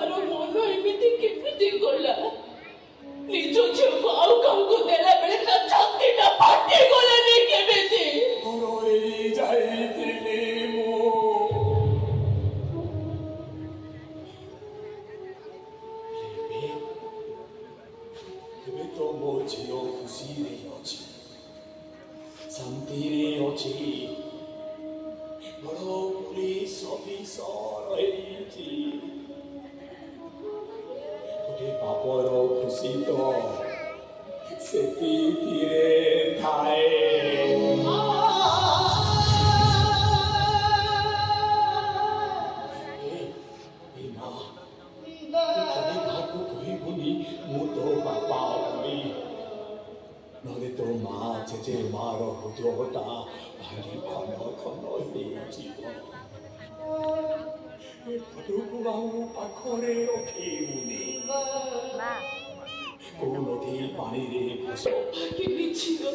ବାପାର ମନ ଏମିତି କେମିତି ଗଲା ନିଜ ଝିଅକୁ ଆଉ କାହାକୁ ଦେଲା ବେଳେ ତା ଛାତିଟା ଫାଟିଗଲାନି କେମିତି ରହି ଯାଇଥିଲି ମୁଁ ଏବେ ତ ମୋ ଝିଅ ଖୁସିରେ ଅଛି ଶାନ୍ତିରେ ଅଛି ବଡ଼ ପୁଲିସ ଅଫିସର ହେଇଛି ଗୋଟେ ବାପର ଖୁସି ତ ସେତିକିରେ ଥାଏ ମୁଁ ତୋ ବାପା ବୋଲି ନହେଲେ ତୋ ମା ଜେଜେ ମାର ହୃଦୟଟା ଭାଙ୍ଗି ଖନ ଖନ ହେଇଯିବ ଏପଟକୁ ଆଉ ପାଖରେ ରଖିବୁନି କୋଉ ନଦୀ ପାଣିରେ ଭାଗିନି ଝିଅ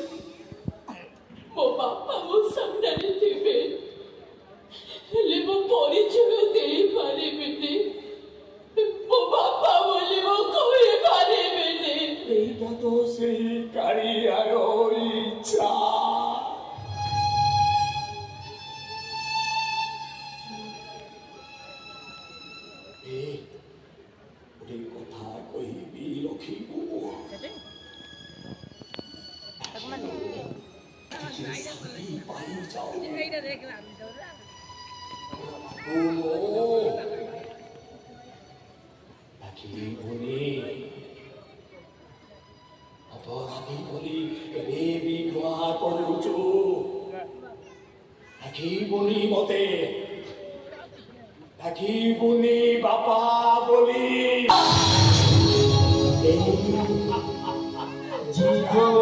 ମୋ ବାପା ମୋ ସାମ୍ନାରେ ଥିବେ ହେଲେ ମୋ ପରିଚୟ ଦେଇପାରିବିନି ମୋ ବାପା ବୋଲି ମୁଁ କହିପାରିବିନି ଏଇଟା ତ ସେଇ କାଳିଆର ଇଚ୍ଛା ଗୋଟେ କଥା କହିବି ରଖିବୁ ଅପରାଧୀ ବୋଲି ଏବେ ବିବାହ କରୁଛୁ ଡାକିବୁନି ମତେ ଡାକିବୁନି ବାପା ବୋଲି